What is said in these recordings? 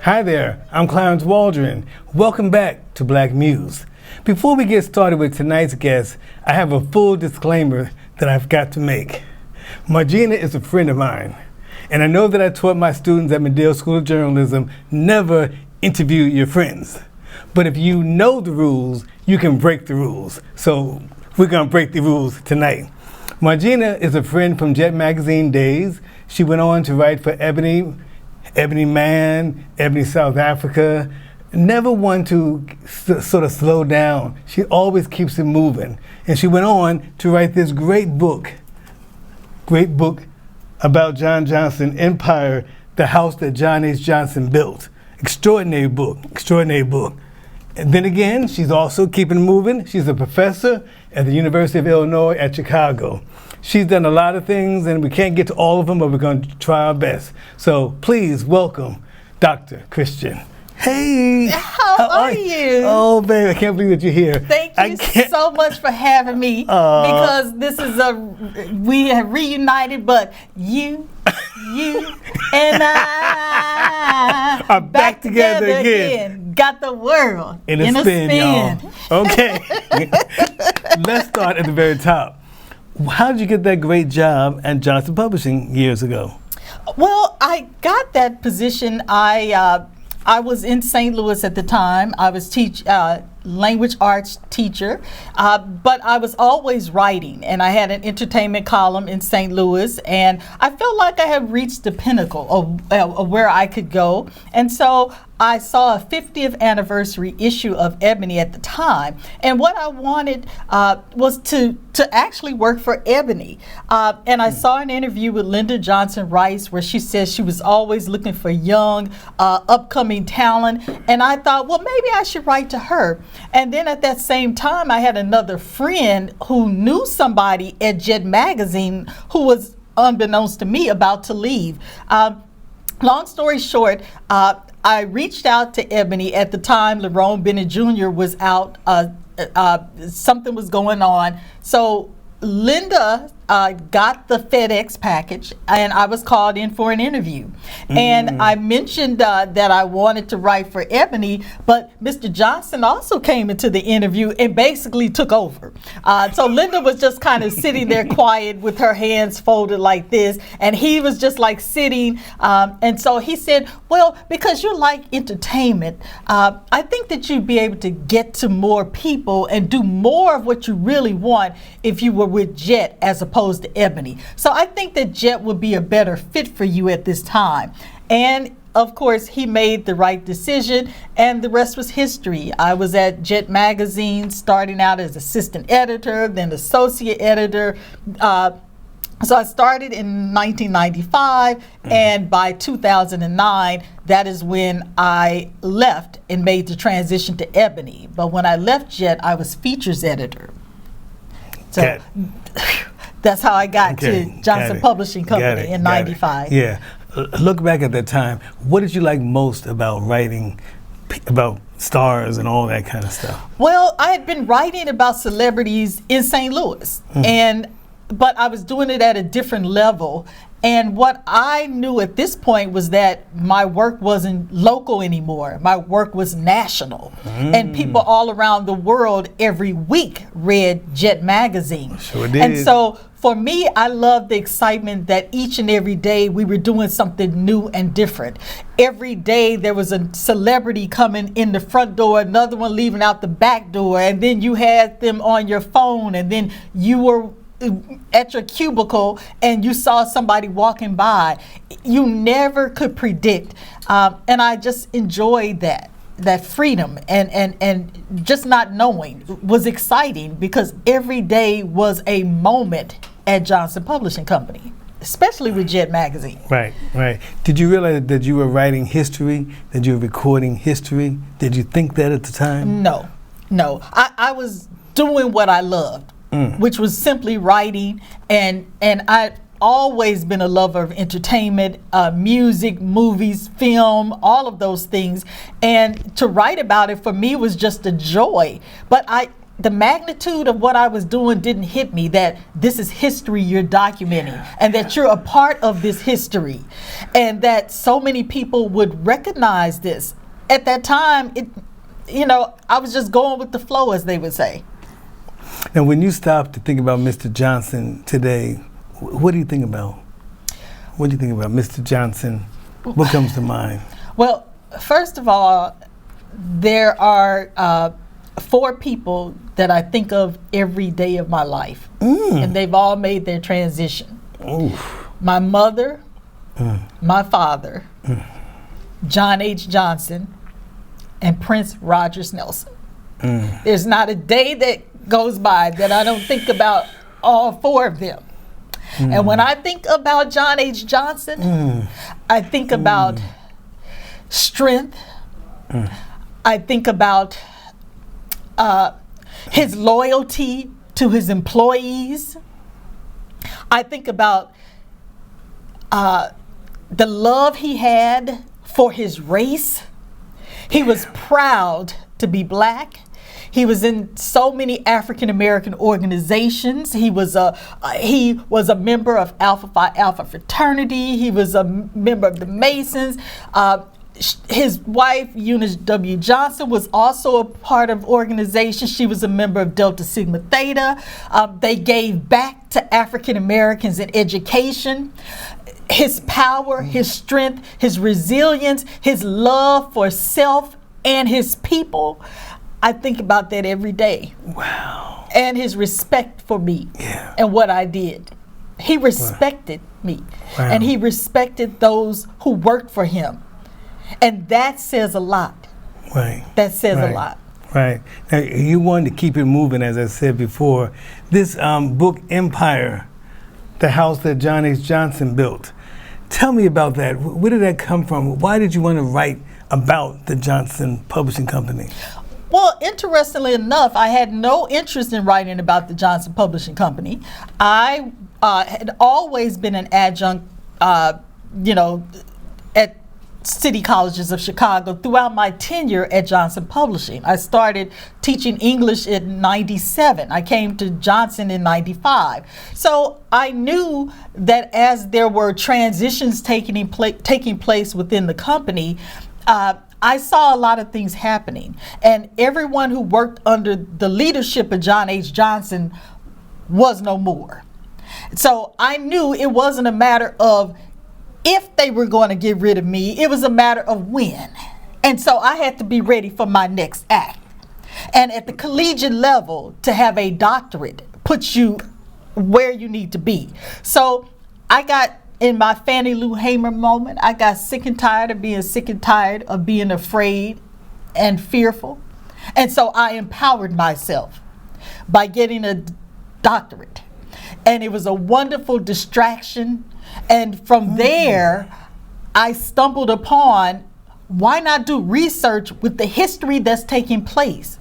Hi there, I'm Clarence Waldron. Welcome back to Black Muse. Before we get started with tonight's guest, I have a full disclaimer that I've got to make. Margena is a friend of mine, and I know that I taught my students at Medill School of Journalism never interview your friends. But if you know the rules, you can break the rules. So we're gonna break the rules tonight. Margena is a friend from Jet Magazine days. She went on to write for Ebony Man, Ebony South Africa. Never one to sort of slow down. She always keeps it moving. And she went on to write this great book about John Johnson, Empire, the house that John H. Johnson built. Extraordinary book. And then again, she's also keeping it moving. She's a professor at the University of Illinois at Chicago. She's done a lot of things, and we can't get to all of them, but we're going to try our best. So please welcome Dr. Christian. Hey! How are you? Oh, babe, I can't believe that you're here. Thank you so much for having me, because this is we have reunited, but you and I are back together again. Got the world in a spin. Y'all. Okay. Let's start at the very top. How did you get that great job at Johnson Publishing years ago? Well, I got that position. I was in St. Louis at the time. I was language arts teacher, but I was always writing, and I had an entertainment column in St. Louis, and I felt like I had reached the pinnacle of where I could go. And so I saw a 50th anniversary issue of Ebony at the time, and what I wanted was to actually work for Ebony. And I saw an interview with Lyndon Johnson Rice where she says she was always looking for young, upcoming talent, and I thought, well, maybe I should write to her. And then at that same time, I had another friend who knew somebody at Jet Magazine who was, unbeknownst to me, about to leave. Long story short, I reached out to Ebony. At the time, Lerone Bennett Jr. was out. Something was going on. So Linda got the FedEx package, and I was called in for an interview. And I mentioned that I wanted to write for Ebony, but Mr. Johnson also came into the interview and basically took over. So Linda was just kind of sitting there quiet with her hands folded like this, and he was just like sitting. And so he said, well, because you like entertainment, I think that you'd be able to get to more people and do more of what you really want if you were with Jet as opposed to Ebony. So I think that Jet would be a better fit for you at this time. And of course, he made the right decision, and the rest was history. I was at Jet Magazine starting out as assistant editor, then associate editor. So I started in 1995, and by 2009, that is when I left and made the transition to Ebony. But when I left Jet, I was features editor. So that's how I got to Johnson Publishing Company in 95. Yeah. Look back at that time. What did you like most about writing about stars and all that kind of stuff? Well, I had been writing about celebrities in St. Louis, but I was doing it at a different level. And what I knew at this point was that my work wasn't local anymore. My work was national. And people all around the world every week read Jet Magazine. Sure did. And so for me, I loved the excitement that each and every day we were doing something new and different. Every day there was a celebrity coming in the front door, another one leaving out the back door, and then you had them on your phone, and then you were at your cubicle and you saw somebody walking by. You never could predict, and I just enjoyed that freedom and just not knowing was exciting, because every day was a moment at Johnson Publishing Company, especially with Jet Magazine. Right. Did you realize that you were writing history, that you were recording history? Did you think that at the time? No. I was doing what I loved, which was simply writing, and I'd always been a lover of entertainment, music, movies, film, all of those things, and to write about it for me was just a joy. But the magnitude of what I was doing didn't hit me, that this is history you're documenting, and that you're a part of this history, and that so many people would recognize this. At that time, I was just going with the flow, as they would say. Now, when you stop to think about Mr. Johnson today, what do you think about? What do you think about Mr. Johnson? What comes to mind? Well, first of all, there are 4 people that I think of every day of my life, and they've all made their transition. Oof. My mother, my father, John H. Johnson, and Prince Rogers Nelson. There's not a day that goes by that I don't think about all 4 of them. And when I think about John H. Johnson, I think about strength. I think about his loyalty to his employees. I think about the love he had for his race. He was proud to be black. He was in so many African American organizations. He was a member of Alpha Phi Alpha fraternity. He was a member of the Masons. His wife, Eunice W. Johnson, was also a part of organizations. She was a member of Delta Sigma Theta. They gave back to African Americans in education. His power, his strength, his resilience, his love for self and his people. I think about that every day. Wow. And his respect for me and what I did. He respected me. Wow. And he respected those who worked for him. And that says a lot. Right. That says a lot. Right. Now, you wanted to keep it moving, as I said before. This book, Empire, the house that John H. Johnson built. Tell me about that. Where did that come from? Why did you want to write about the Johnson Publishing Company? Well, interestingly enough, I had no interest in writing about the Johnson Publishing Company. I had always been an adjunct, at city colleges of Chicago throughout my tenure at Johnson Publishing. I started teaching English in '97. I came to Johnson in '95. So I knew that as there were transitions taking place within the company, I saw a lot of things happening. And everyone who worked under the leadership of John H. Johnson was no more. So I knew it wasn't a matter of if they were going to get rid of me, it was a matter of when. And so I had to be ready for my next act. And at the collegiate level, to have a doctorate puts you where you need to be. So I got, in my Fannie Lou Hamer moment, I got sick and tired of being sick and tired of being afraid and fearful. And so I empowered myself by getting a doctorate. And it was a wonderful distraction. And from there, I stumbled upon, why not do research with the history that's taking place?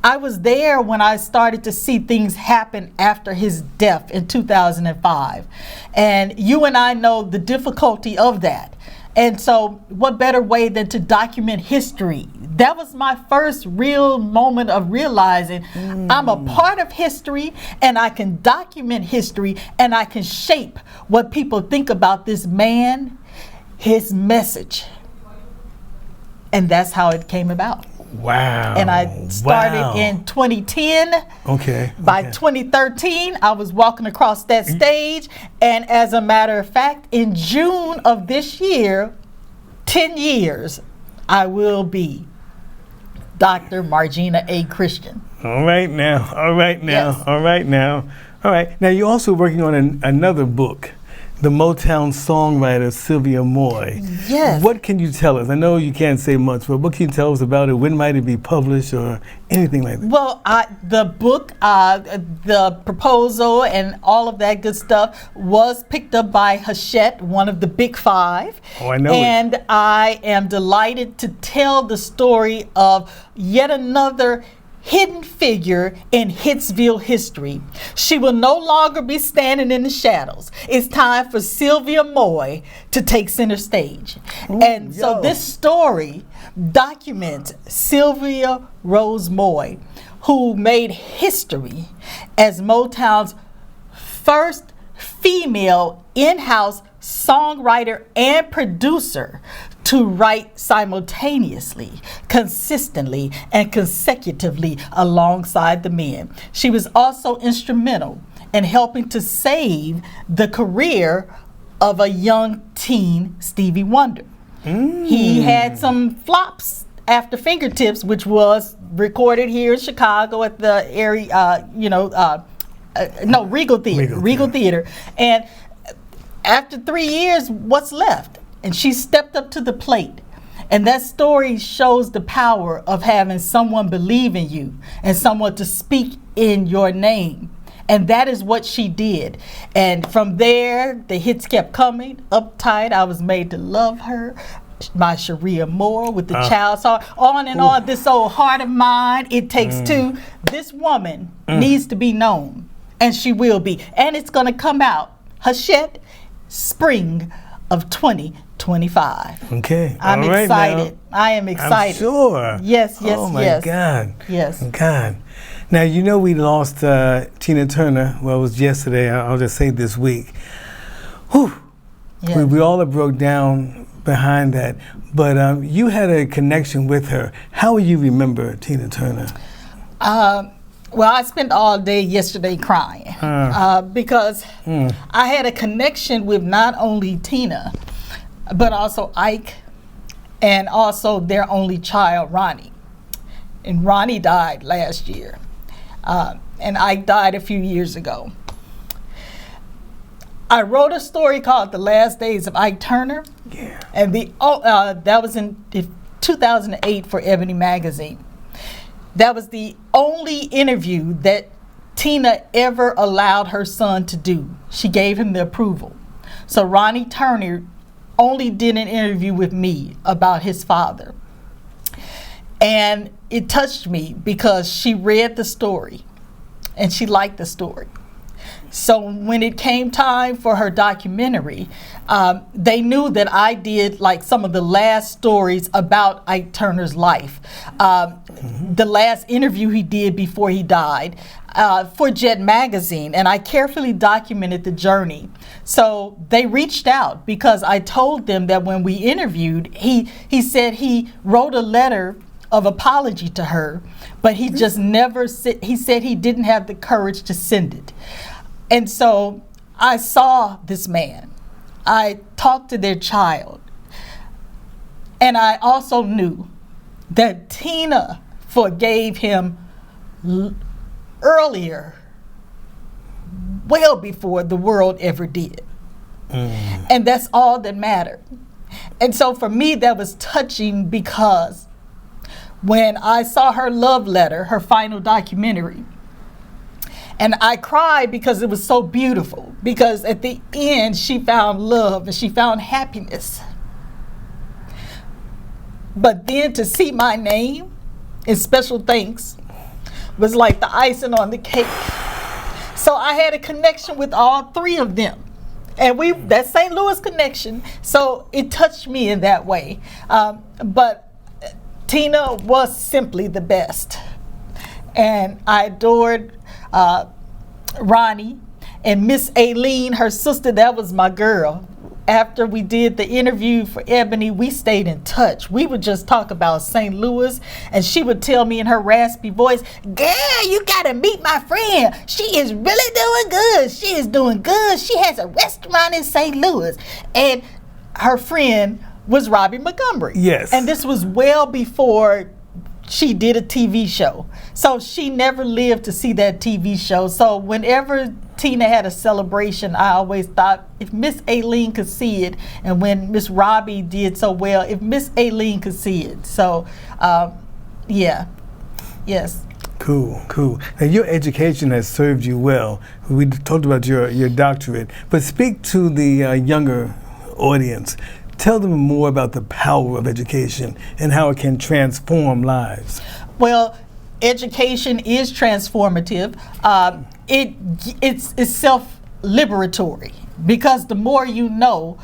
I was there when I started to see things happen after his death in 2005. And you and I know the difficulty of that. And so what better way than to document history? That was my first real moment of realizing I'm a part of history, and I can document history, and I can shape what people think about this man, his message. And that's how it came about. Wow. And I started in 2010. Okay. By 2013, I was walking across that stage. And as a matter of fact, in June of this year, 10 years, I will be Dr. Margena A. Christian. All right now. Yes. All right now, you're also working on another book, the Motown Songwriter, Sylvia Moy. Yes. What can you tell us? I know you can't say much, but what can you tell us about it? When might it be published or anything like that? Well, the book, the proposal and all of that good stuff was picked up by Hachette, one of the big 5. Oh, I know And I am delighted to tell the story of yet another hidden figure in Hitsville history. She will no longer be standing in the shadows. It's time for Sylvia Moy to take center stage. So this story documents Sylvia Rose Moy, who made history as Motown's first female in-house songwriter and producer to write simultaneously, consistently, and consecutively alongside the men. She was also instrumental in helping to save the career of a young teen Stevie Wonder. He had some flops after Fingertips, which was recorded here in Chicago at the Regal Theater. And after 3 years, what's left? And she stepped up to the plate. And that story shows the power of having someone believe in you and someone to speak in your name. And that is what she did. And from there, the hits kept coming. Uptight, I Was Made to Love Her, My Sharia Moore with the Child's Heart, on and on. This Old Heart of Mine, It Takes Two. This woman needs to be known, and she will be. And it's going to come out, Hachette, spring of 2025. Okay. I'm excited. I am excited. I'm sure. Yes. Oh my God. Yes. God. Now, you know we lost Tina Turner. Well, it was yesterday. I'll just say this week. Whew. Yes. We all have broke down behind that. But you had a connection with her. How will you remember Tina Turner? Well, I spent all day yesterday crying because I had a connection with not only Tina, but also Ike and also their only child, Ronnie. And Ronnie died last year. And Ike died a few years ago. I wrote a story called The Last Days of Ike Turner. Yeah. And that was in 2008 for Ebony Magazine. That was the only interview that Tina ever allowed her son to do. She gave him the approval. So Ronnie Turner only did an interview with me about his father. And it touched me because she read the story and she liked the story. So when it came time for her documentary, they knew that I did like some of the last stories about Ike Turner's life. The last interview he did before he died for Jet Magazine, and I carefully documented the journey. So they reached out because I told them that when we interviewed, he said he wrote a letter of apology to her, but he just never said, he said he didn't have the courage to send it. And so I saw this man. I talked to their child. And I also knew that Tina forgave him earlier, well before the world ever did. And that's all that mattered. And so for me, that was touching because when I saw her love letter, her final documentary, and I cried because it was so beautiful, because at the end she found love and she found happiness. But then to see my name in special thanks was like the icing on the cake. So I had a connection with all three of them. And that St. Louis connection, so it touched me in that way. But Tina was simply the best. And I adored Ronnie and Miss Aileen, her sister. That was my girl. After we did the interview for Ebony, we stayed in touch. We would just talk about St. Louis, and she would tell me in her raspy voice, "Girl, you gotta meet my friend. She is really doing good. She is doing good. She has a restaurant in St. Louis." And her friend was Robbie Montgomery. Yes. And this was well before she did a TV show. So she never lived to see that TV show. So whenever Tina had a celebration, I always thought if Miss Aileen could see it, and when Miss Robbie did so well, if Miss Aileen could see it. So, yes. Cool. Now your education has served you well. We talked about your doctorate, but speak to the younger audience. Tell them more about the power of education and how it can transform lives. Well, education is transformative. It's self-liberatory, because the more you know,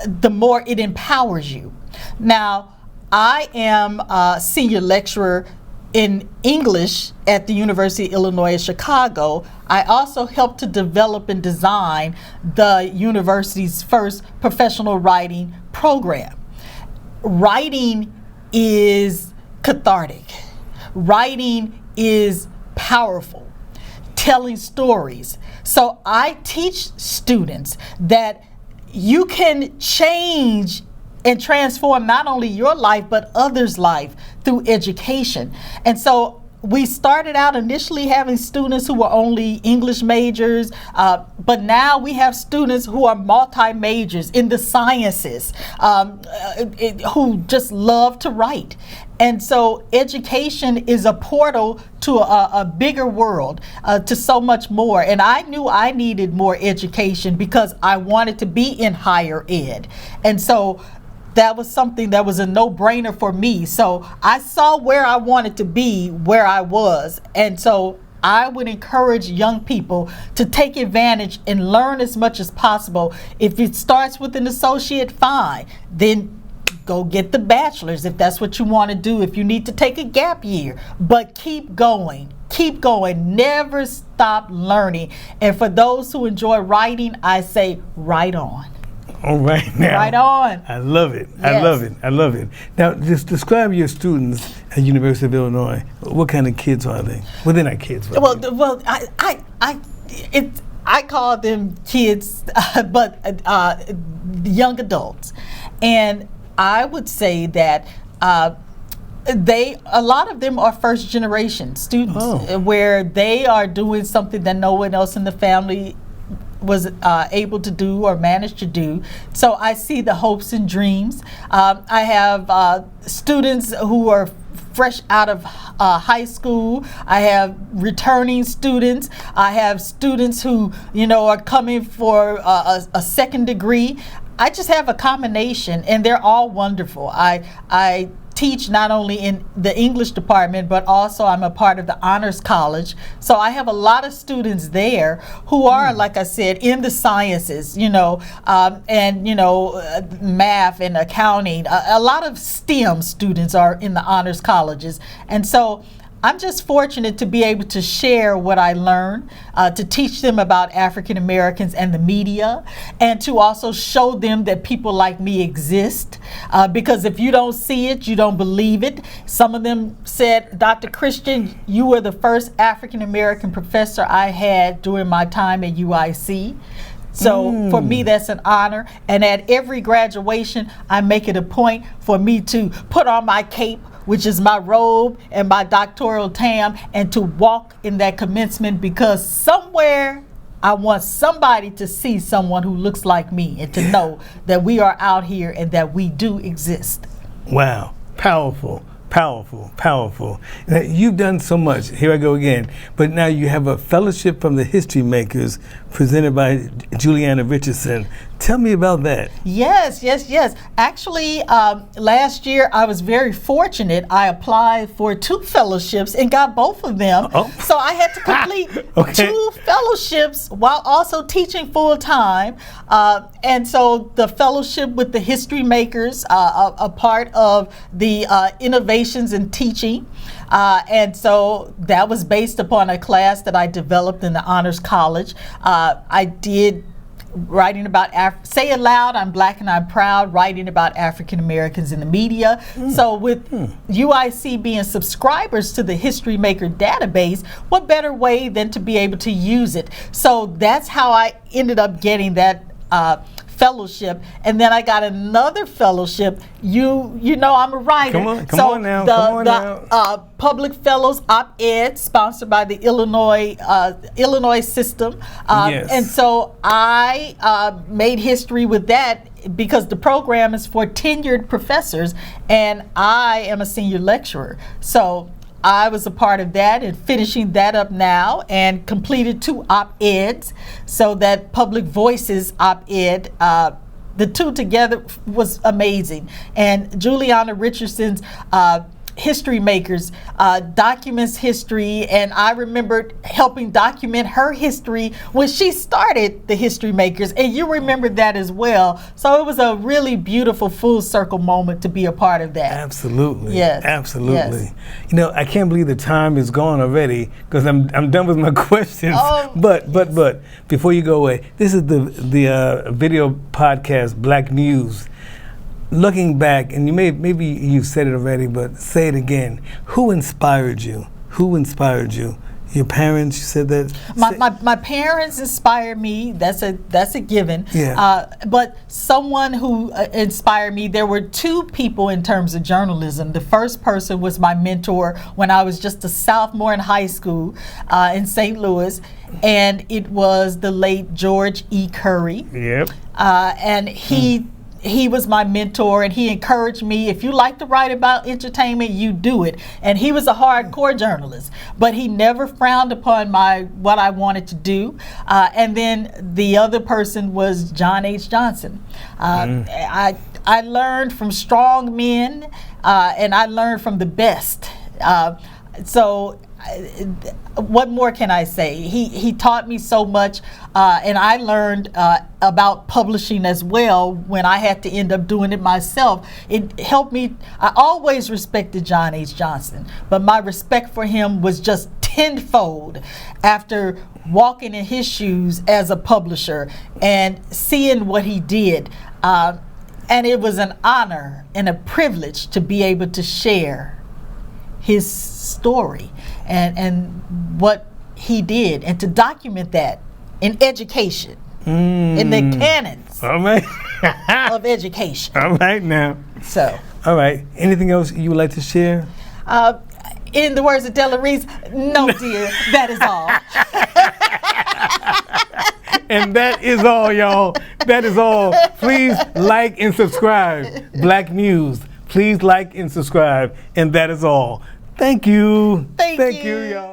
the more it empowers you. Now, I am a senior lecturer in English at the University of Illinois at Chicago. I also helped to develop and design the university's first professional writing program. Writing is cathartic. Writing is powerful. Telling stories. So I teach students that you can change and transform not only your life but others' life through education. And so we started out initially having students who were only English majors, but now we have students who are multi-majors in the sciences, who just love to write. And so education is a portal to a bigger world, to so much more. And I knew I needed more education because I wanted to be in higher ed. And so that was something that was a no-brainer for me. So I saw where I wanted to be, where I was. And so I would encourage young people to take advantage and learn as much as possible. If it starts with an associate, fine. Then go get the bachelor's if that's what you want to do, if you need to take a gap year. But keep going. Keep going. Never stop learning. And for those who enjoy writing, I say, write on. All right now. Right on. I love it. Yes. I love it. I love it. Now, just describe your students at University of Illinois. What kind of kids are they? Well, they're not kids. Well, I call them kids, but young adults, and I would say that a lot of them are first generation students, where they are doing something that no one else in the family was able to do or managed to do. So I see the hopes and dreams. I have students who are fresh out of high school. I have returning students. I have students who, are coming for a second degree. I just have a combination, and they're all wonderful. I teach not only in the English department, but also I'm a part of the Honors College. So I have a lot of students there who are, like I said, in the sciences, and, math and accounting. A lot of STEM students are in the Honors Colleges. And so I'm just fortunate to be able to share what I learn, to teach them about African Americans and the media, and to also show them that people like me exist. Because if you don't see it, you don't believe it. Some of them said, Dr. Christian, you were the first African American professor I had during my time at UIC. So for me, that's an honor. And at every graduation, I make it a point for me to put on my cape, which is my robe and my doctoral tam, and to walk in that commencement, because somewhere I want somebody to see someone who looks like me and to know that we are out here and that we do exist. Wow, powerful. Powerful, powerful. Now, you've done so much. Here I go again. But now you have a fellowship from the History Makers presented by Juliana Richardson. Tell me about that. Yes. Actually, last year I was very fortunate. I applied for 2 fellowships and got both of them. So I had to complete 2 fellowships while also teaching full time. And so the fellowship with the History Makers, a part of the innovations in teaching. And so that was based upon a class that I developed in the Honors College. I did writing about, say it loud, I'm Black and I'm proud, writing about African Americans in the media. So with UIC being subscribers to the History Maker database, what better way than to be able to use it? So that's how I ended up getting that fellowship. And then I got another fellowship. You know I'm a writer. Come on now. Public Fellows op-ed sponsored by the Illinois system. And so I made history with that, because the program is for tenured professors and I am a senior lecturer. So I was a part of that and finishing that up now, and completed 2 op-eds. So that Public Voices op-ed, the 2 together was amazing. And Juliana Richardson's history makers, documents history, and I remembered helping document her history when she started the History Makers, and you remember that as well. So it was a really beautiful full circle moment to be a part of that. Absolutely. Yes. Absolutely. Yes. You know, I can't believe the time is gone already because I'm done with my questions. Oh, but before you go away, this is the video podcast Black Muse. Looking back, and maybe you said it already, but say it again. Who inspired you? Who inspired you? Your parents? You said that. My parents inspired me. That's a given. Yeah. But someone who inspired me. There were two people in terms of journalism. The first person was my mentor when I was just a sophomore in high school in St. Louis, and it was the late George E. Curry. Yep. And he was my mentor, and he encouraged me, if you like to write about entertainment, you do it. And he was a hardcore journalist, but he never frowned upon what I wanted to do. And then the other person was John H. Johnson. I learned from strong men, and I learned from the best. So what more can I say? He taught me so much, and I learned about publishing as well when I had to end up doing it myself. It helped me. I always respected John H. Johnson, but my respect for him was just tenfold after walking in his shoes as a publisher and seeing what he did. And it was an honor and a privilege to be able to share his story and what he did, and to document that in education, in the canons of education. All right now. So. All right. Anything else you would like to share? In the words of Della Reese, no, dear, that is all. And that is all, y'all. That is all. Please like and subscribe. Black Muse. Please like and subscribe. And that is all. Thank you. Thank you, y'all.